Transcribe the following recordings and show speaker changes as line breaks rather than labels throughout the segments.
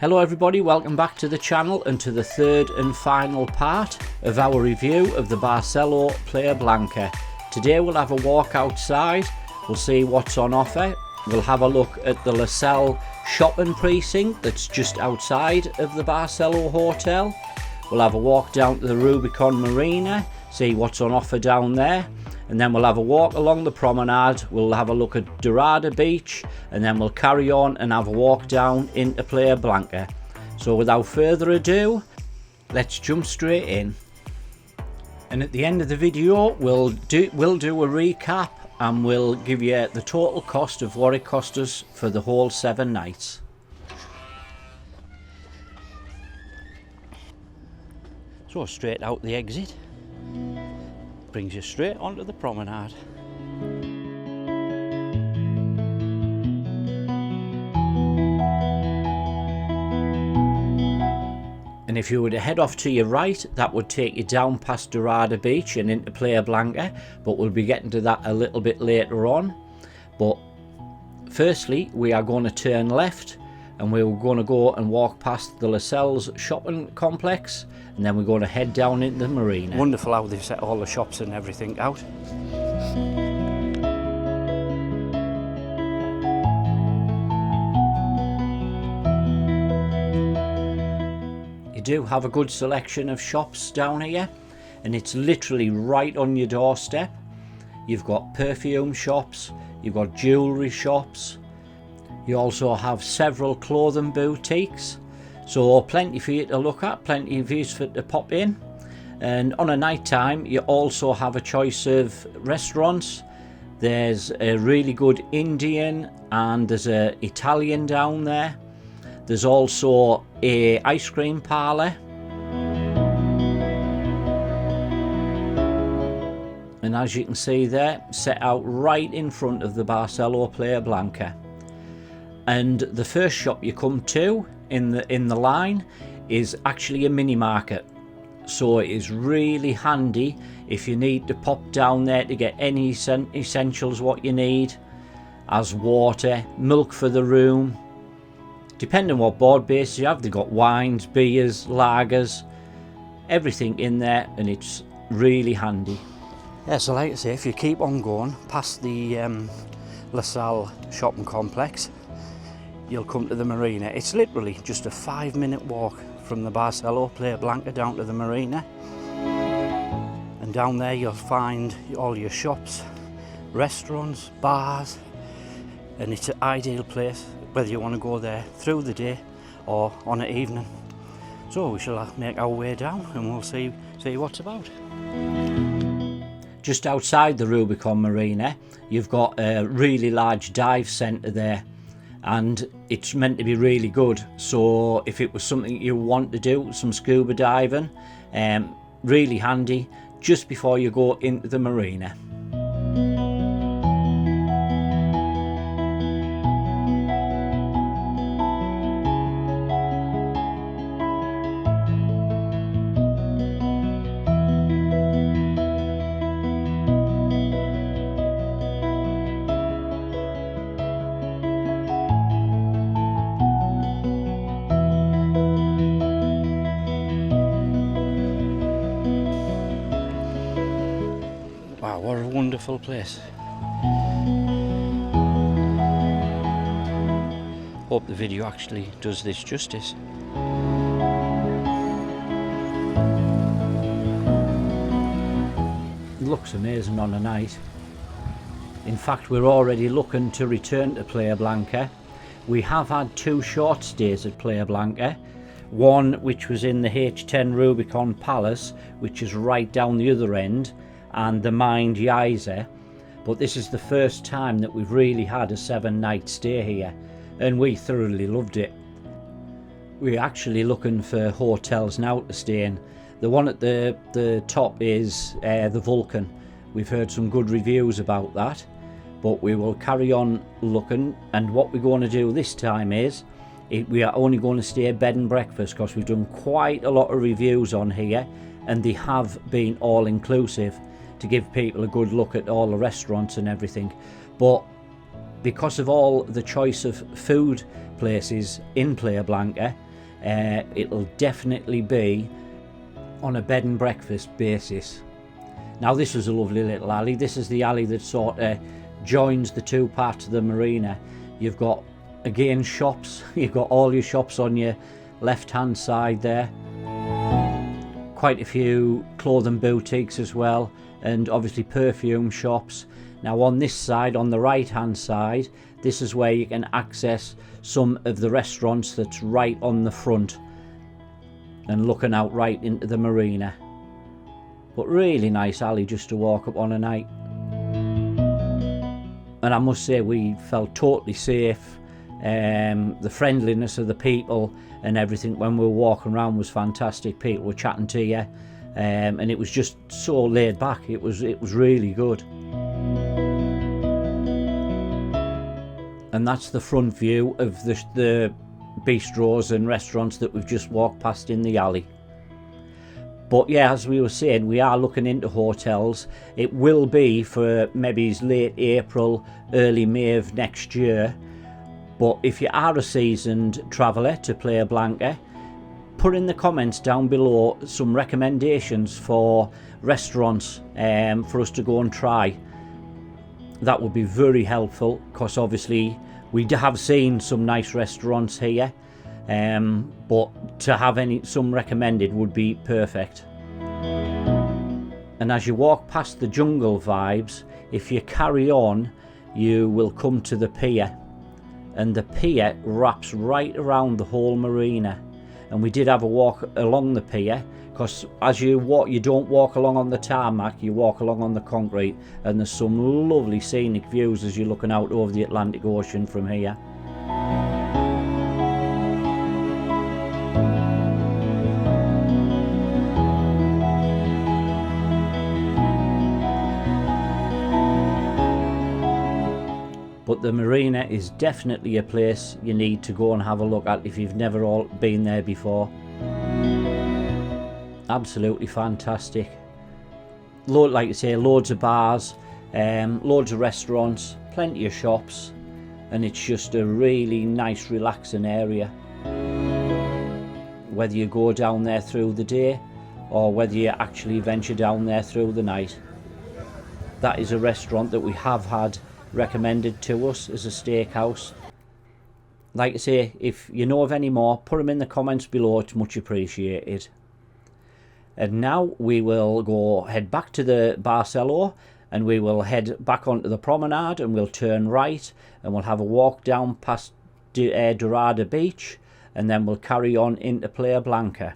Hello everybody, welcome back to the channel and to the third and final part of our review of the Barcelo Playa Blanca. Today we'll have a walk outside, we'll see what's on offer, we'll have a look at the La Salle shopping precinct that's just outside of the Barcelo Hotel. We'll have a walk down to the Rubicon Marina, see what's on offer down there. And then we'll have a walk along the promenade, we'll have a look at Dorada Beach, and then we'll carry on and have a walk down into Playa Blanca. So without further ado, let's jump straight in. And at the end of the video, we'll do a recap and we'll give you the total cost of what it cost us for the whole 7 nights. So straight out the exit. Brings you straight onto the promenade. And if you were to head off to your right, that would take you down past Dorada Beach and into Playa Blanca, but we'll be getting to that a little bit later on. But firstly, we are going to turn left and we're going to go and walk past the La Salle's shopping complex, and then we're going to head down into the marina. Wonderful how they've set all the shops and everything out. You do have a good selection of shops down here, and it's literally right on your doorstep. You've got perfume shops, you've got jewellery shops, you also have several clothing boutiques, so plenty for you to look at, plenty of views for to pop in. And on a night time you also have a choice of restaurants. There's a really good Indian and there's a Italian down there. There's also a ice cream parlour. And as you can see there, set out right in front of the Barcelo Playa Blanca. And the first shop you come to in the line is actually a mini market, so it is really handy if you need to pop down there to get any essentials what you need, as water, milk for the room, depending on what board base you have. They've got wines, beers, lagers, everything in there, and it's really handy. Yeah, so like I say, if you keep on going past the La Salle shopping complex, you'll come to the marina. It's literally just a 5-minute walk from the Barcelo Playa Blanca down to the marina. And down there you'll find all your shops, restaurants, bars, and it's an ideal place whether you want to go there through the day or on an evening. So we shall make our way down and we'll see what's about. Just outside the Rubicon Marina, you've got a really large dive centre there, and it's meant to be really good. So if it was something you want to do, some scuba diving, really handy just before you go into the marina. Wow, what a wonderful place. Hope the video actually does this justice. It looks amazing on a night. In fact, we're already looking to return to Playa Blanca. We have had 2 short stays at Playa Blanca. One which was in the H10 Rubicon Palace, which is right down the other end, and the Mind Geyser, but this is the first time that we've really had a 7-night stay here, and we thoroughly loved it. We're actually looking for hotels now to stay in. The one at the top is the Vulcan. We've heard some good reviews about that, but we will carry on looking. And what we're going to do this time is we are only going to stay bed and breakfast, because we've done quite a lot of reviews on here and they have been all inclusive to give people a good look at all the restaurants and everything. But because of all the choice of food places in Playa Blanca, it'll definitely be on a bed and breakfast basis. Now this was a lovely little alley. This is the alley that sort of joins the two parts of the marina. You've got, again, shops. You've got all your shops on your left hand side there. Quite a few clothing boutiques as well, and obviously perfume shops. Now on this side, on the right hand side, this is where you can access some of the restaurants that's right on the front and looking out right into the marina. But really nice alley just to walk up on a night. And I must say, we felt totally safe. The friendliness of the people and everything when we were walking around was fantastic. People were chatting to you, and it was just so laid back. It was really good. And that's the front view of the bistros and restaurants that we've just walked past in the alley. But yeah, as we were saying, we are looking into hotels. It will be for maybe late April, early May of next year. But if you are a seasoned traveller to Playa Blanca, put in the comments down below some recommendations for restaurants for us to go and try. That would be very helpful, because obviously we have seen some nice restaurants here, but to have some recommended would be perfect. And as you walk past the jungle vibes, if you carry on, you will come to the pier, and the pier wraps right around the whole marina. And we did have a walk along the pier, because as you walk, you don't walk along on the tarmac, you walk along on the concrete, and there's some lovely scenic views as you're looking out over the Atlantic Ocean from here. But the marina is definitely a place you need to go and have a look at if you've never been there before. Absolutely fantastic. Like I say, loads of bars, loads of restaurants, plenty of shops, and it's just a really nice relaxing area. Whether you go down there through the day or whether you actually venture down there through the night. That is a restaurant that we have had recommended to us as a steakhouse. Like I say, if you know of any more, put them in the comments below. It's much appreciated. And now we will head back to the Barcelo, and we will head back onto the promenade, and we'll turn right and we'll have a walk down past Dorada Beach, and then we'll carry on into Playa Blanca,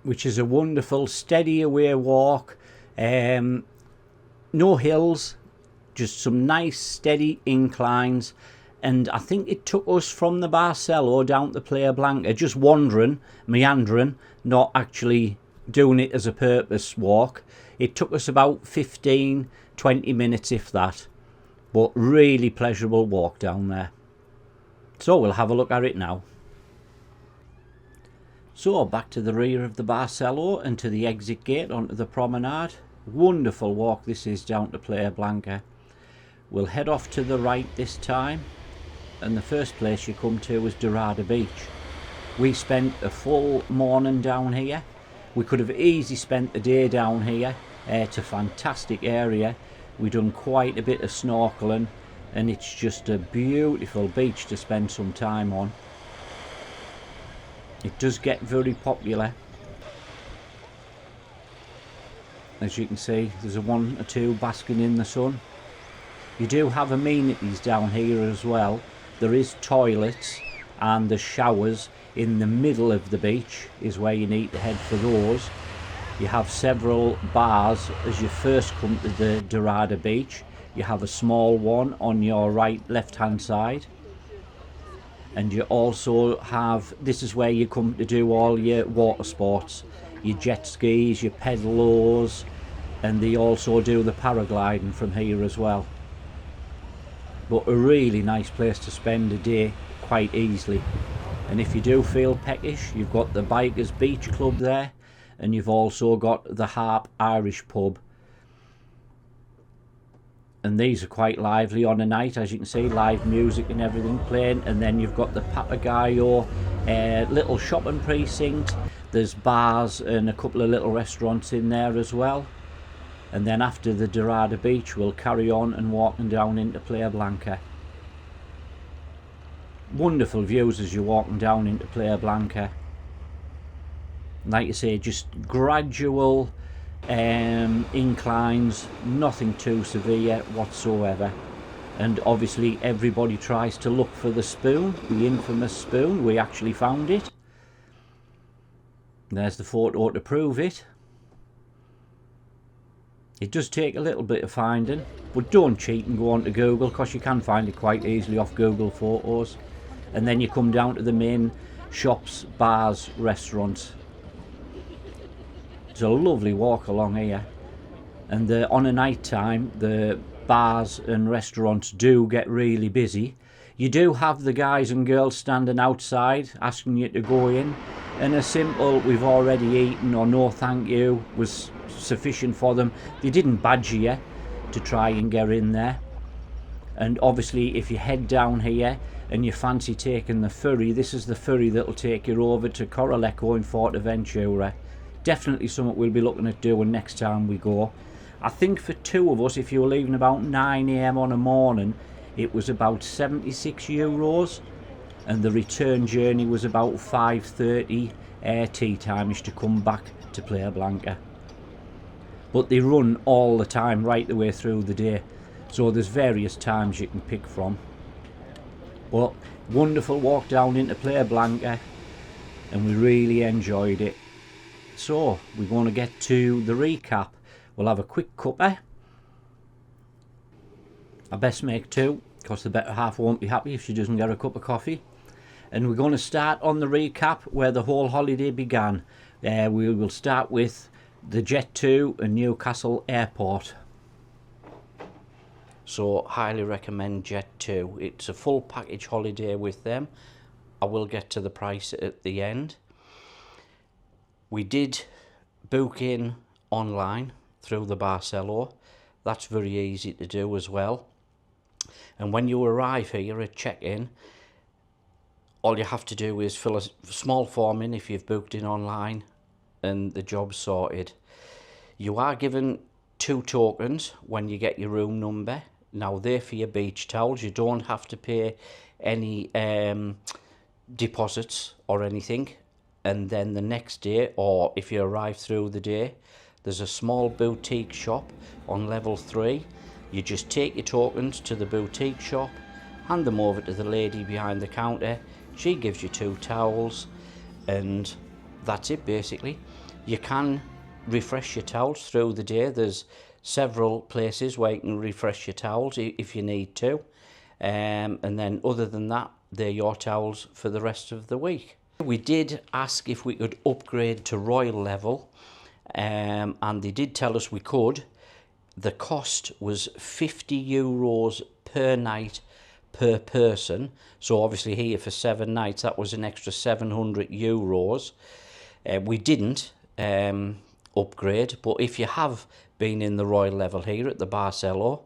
which is a wonderful steady away walk. No hills, just some nice steady inclines. And I think it took us from the Barcelo down to Playa Blanca, just wandering, meandering, not actually doing it as a purpose walk. It took us about 15-20 minutes, if that. But really pleasurable walk down there. So we'll have a look at it now. So back to the rear of the Barcelo and to the exit gate onto the promenade. Wonderful walk this is down to Playa Blanca. We'll head off to the right this time, and the first place you come to is Dorada Beach. We spent a full morning down here. We could have easily spent the day down here. It's a fantastic area. We've done quite a bit of snorkeling, and it's just a beautiful beach to spend some time on. It does get very popular. As you can see, there's a one or two basking in the sun. You do have amenities down here as well. There is toilets and the showers in the middle of the beach is where you need to head for those. You have several bars as you first come to the Dorada Beach. You have a small one on your left hand side, and you also have, this is where you come to do all your water sports, your jet skis, your pedalos, and they also do the paragliding from here as well. But a really nice place to spend a day quite easily. And if you do feel peckish, you've got the Bikers Beach Club there, and you've also got the Harp Irish Pub. And these are quite lively on a night, as you can see, live music and everything playing. And then you've got the Papagayo little shopping precinct. There's bars and a couple of little restaurants in there as well. And then after the Dorada Beach, we'll carry on and walking down into Playa Blanca. Wonderful views as you're walking down into Playa Blanca. Like you say, just gradual inclines, nothing too severe whatsoever. And obviously everybody tries to look for the spoon, the infamous spoon. We actually found it. There's the photo to prove it. It does take a little bit of finding, but don't cheat and go onto Google, because you can find it quite easily off Google Photos. And then you come down to the main shops, bars, restaurants. It's a lovely walk along here. And on a night time, the bars and restaurants do get really busy. You do have the guys and girls standing outside asking you to go in, and a simple "we've already eaten" or "no thank you" was sufficient for them. They didn't badger you to try and get in there. And obviously if you head down here and you fancy taking the ferry, this is the ferry that'll take you over to Coraleco in Fuerteventura. Definitely something we'll be looking at doing next time we go. I think for two of us, if you were leaving about 9 AM on a morning, it was about €76, and the return journey was about 5:30 tea time-ish to come back to Playa Blanca. But they run all the time, right the way through the day, so there's various times you can pick from. But wonderful walk down into Playa Blanca, and we really enjoyed it. So we're going to get to the recap. We'll have a quick cuppa. I best make two, because the better half won't be happy if she doesn't get a cup of coffee. And we're going to start on the recap where the whole holiday began. We will start with the Jet 2 and Newcastle Airport. So highly recommend Jet 2. It's a full package holiday with them. I will get to the price at the end. We did book in online through the Barcelo. That's very easy to do as well. And when you arrive here at check-in, all you have to do is fill a small form in if you've booked in online, and the job's sorted. You are given 2 tokens when you get your room number. Now they're for your beach towels. You don't have to pay any deposits or anything. And then the next day, or if you arrive through the day, there's a small boutique shop on level 3. You just take your tokens to the boutique shop, hand them over to the lady behind the counter. She gives you 2 towels, and that's it basically. You can refresh your towels through the day. There's several places where you can refresh your towels if you need to. And then other than that, they're your towels for the rest of the week. We did ask if we could upgrade to Royal level, and they did tell us we could. The cost was €50 per night per person. So obviously here for 7 nights, that was an extra €700. We didn't upgrade, but if you have been in the Royal level here at the Barcelo,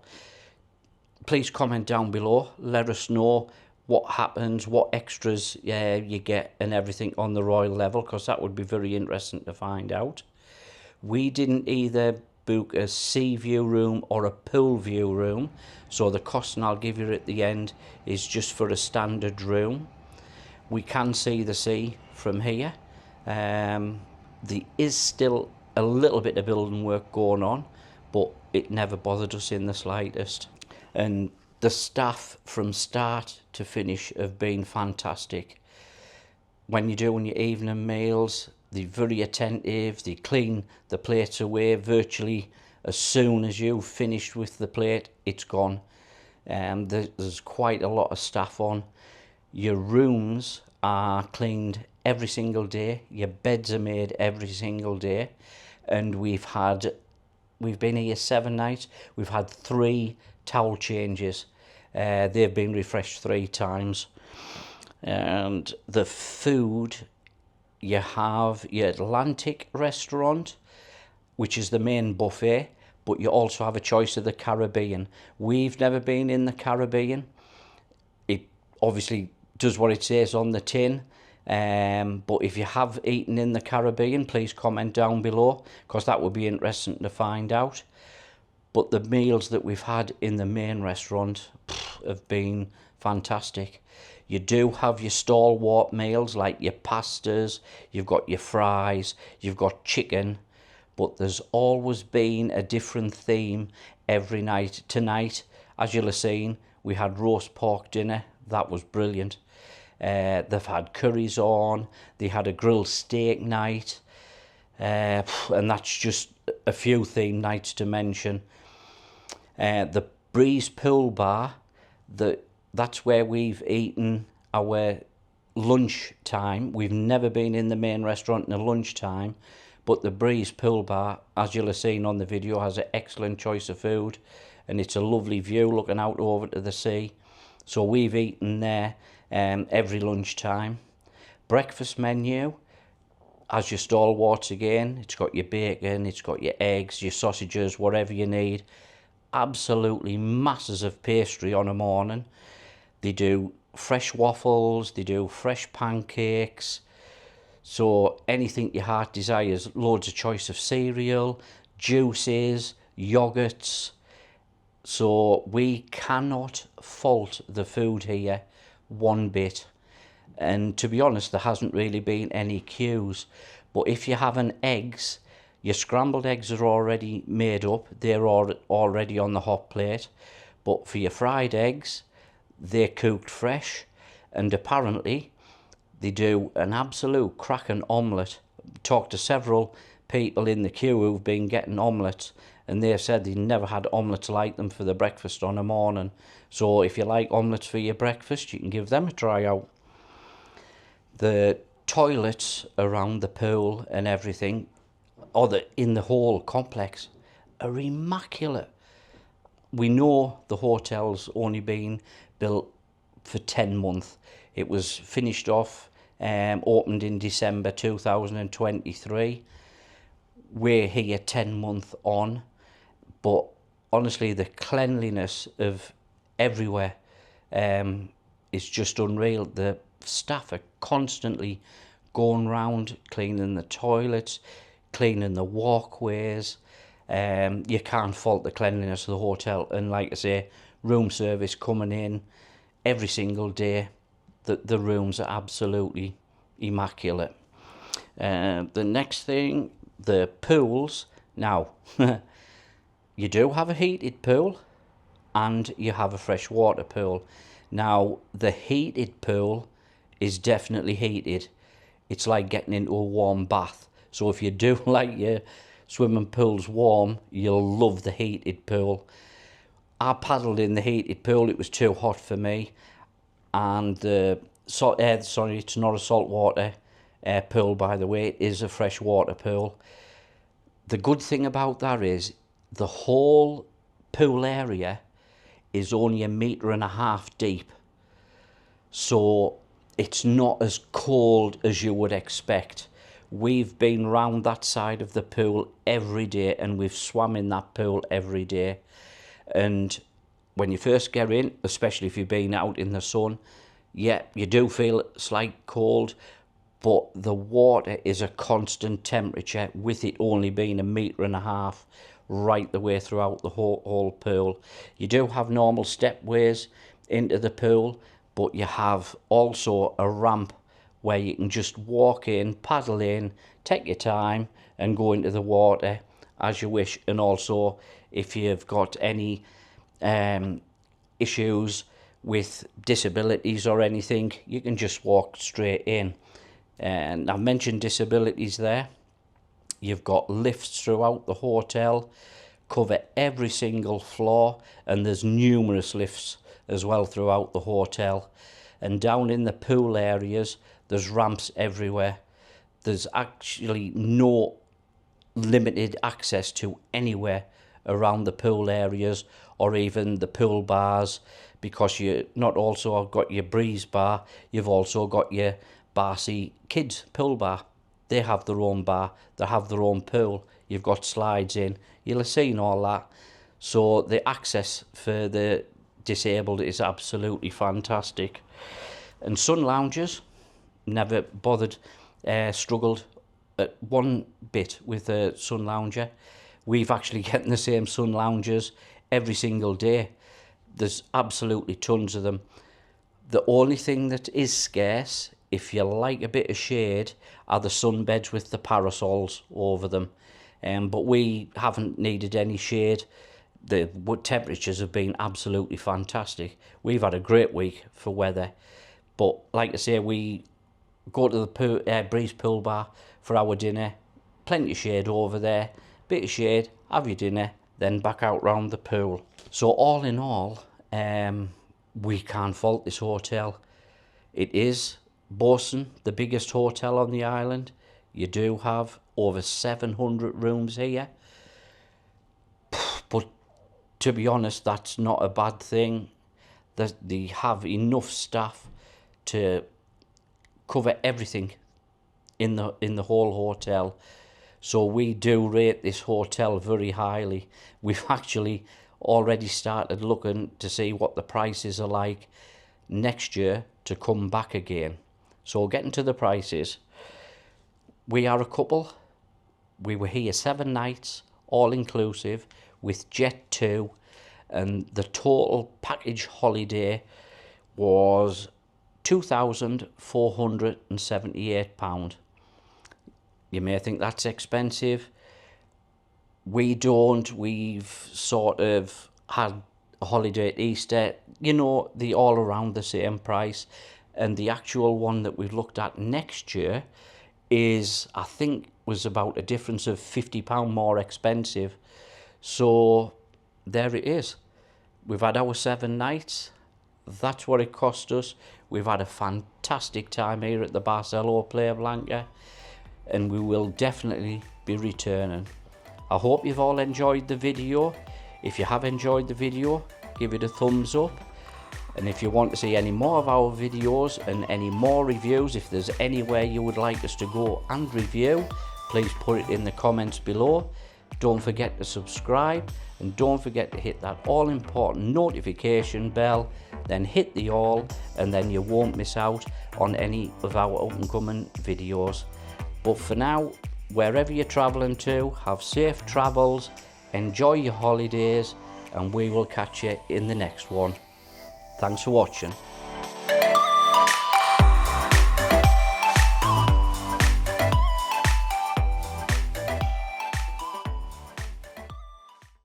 please comment down below. Let us know what happens, what extras you get and everything on the Royal level, because that would be very interesting to find out. We didn't either book a sea view room or a pool view room, so the cost, and I'll give you at the end, is just for a standard room. We can see the sea from here. There is still a little bit of building work going on, but it never bothered us in the slightest. And the staff from start to finish have been fantastic. When you're doing your evening meals, they're very attentive. They clean the plates away virtually as soon as you've finished with the plate, it's gone. There's quite a lot of staff on. Your rooms are cleaned every single day. Your beds are made every single day. And we've been here 7 nights. We've had 3 towel changes. They've been refreshed 3 times. And the food, you have your Atlantic restaurant, which is the main buffet, but you also have a choice of the Caribbean. We've never been in the Caribbean. It obviously does what it says on the tin. But if you have eaten in the Caribbean, please comment down below, because that would be interesting to find out. But the meals that we've had in the main restaurant have been fantastic. You do have your stalwart meals like your pastas, you've got your fries, you've got chicken, but there's always been a different theme every night. Tonight, as you'll have seen, we had roast pork dinner. That was brilliant. They've had curries on, they had a grilled steak night, and that's just a few theme nights to mention. The Breeze Pool Bar, that's where we've eaten our lunch time. We've never been in the main restaurant in the lunch time, but the Breeze Pool Bar, as you'll have seen on the video, has an excellent choice of food, and it's a lovely view looking out over to the sea. So we've eaten there every lunchtime. Breakfast menu, as your stalwarts again, it's got your bacon, it's got your eggs, your sausages, whatever you need. Absolutely masses of pastry on a morning. They do fresh waffles, they do fresh pancakes, so anything your heart desires. Loads of choice of cereal, juices, yogurts. So we cannot fault the food here one bit. And to be honest, there hasn't really been any queues. But if you're having eggs, your scrambled eggs are already made up. They're already on the hot plate. But for your fried eggs, they're cooked fresh. And apparently, they do an absolute cracking omelette. Talked to several people in the queue who've been getting omelettes, and they've said they've never had omelettes like them for the breakfast on a morning. So if you like omelettes for your breakfast, you can give them a try out. The toilets around the pool and everything, or in the whole complex, are immaculate. We know the hotel's only been built for 10 months. It was finished off, opened in December 2023. We're here 10 months on, but honestly, the cleanliness of everywhere is just unreal. The staff are constantly going round cleaning the toilets, cleaning the walkways. You can't fault the cleanliness of the hotel. And like I say, room service coming in every single day. The rooms are absolutely immaculate. The next thing, the pools. Now, you do have a heated pool and you have a freshwater pool. Now, the heated pool is definitely heated. It's like getting into a warm bath. So if you do like your swimming pools warm, you'll love the heated pool. I paddled in the heated pool. It was too hot for me. And sorry, it's not a saltwater pool, by the way. It is a freshwater pool. The good thing about that is the whole pool area is only 1.5 meters deep. So it's not as cold as you would expect. We've been round that side of the pool every day, and we've swum in that pool every day. And when you first get in, especially if you've been out in the sun, yeah, you do feel slight cold, but the water is a constant temperature, with it only being 1.5 meters right the way throughout the whole pool. You do have normal stepways into the pool, but you have also a ramp where you can just walk in, paddle in, take your time and go into the water as you wish. And also, if you've got any issues with disabilities or anything, you can just walk straight in. And I mentioned disabilities there. You've got lifts throughout the hotel, cover every single floor, and there's numerous lifts as well throughout the hotel. And down in the pool areas, there's ramps everywhere. There's actually no limited access to anywhere around the pool areas or even the pool bars, because you not also got your breeze bar, you've also got your Barcelo kids pool bar. They have their own bar, they have their own pool, you've got slides in, you'll have seen all that. So the access for the disabled is absolutely fantastic. And sun lounges, never bothered, struggled at one bit with a sun lounger. We've actually getting the same sun loungers every single day. There's absolutely tons of them. The only thing that is scarce, if you like a bit of shade, are the sunbeds with the parasols over them. But we haven't needed any shade. The temperatures have been absolutely fantastic. We've had a great week for weather. But like I say, we go to the Breeze Pool Bar for our dinner. Plenty of shade over there. Bit of shade, have your dinner, then back out round the pool. So all in all, we can't fault this hotel. It is boasting the biggest hotel on the island. You do have over 700 rooms here. But to be honest, that's not a bad thing. They have enough staff to cover everything in the whole hotel. So we do rate this hotel very highly. We've actually already started looking to see what the prices are like next year to come back again. So getting to the prices, we are a couple. We were here 7 nights, all inclusive, with Jet 2, and the total package holiday was £2,478. You may think that's expensive. We don't. We've sort of had a holiday at Easter, you know, the all around the same price. And the actual one that we've looked at next year is, I think, was about a difference of £50 more expensive. So there it is. We've had our 7 nights. That's what it cost us. We've had a fantastic time here at the Barcelo Playa Blanca, and we will definitely be returning. I hope you've all enjoyed the video. If you have enjoyed the video, give it a thumbs up. And if you want to see any more of our videos and any more reviews, if there's anywhere you would like us to go and review, please put it in the comments below. Don't forget to subscribe, and don't forget to hit that all important notification bell, then hit the all, and then you won't miss out on any of our up and coming videos. But for now, wherever you're traveling to, have safe travels, enjoy your holidays, and we will catch you in the next one. Thanks for watching.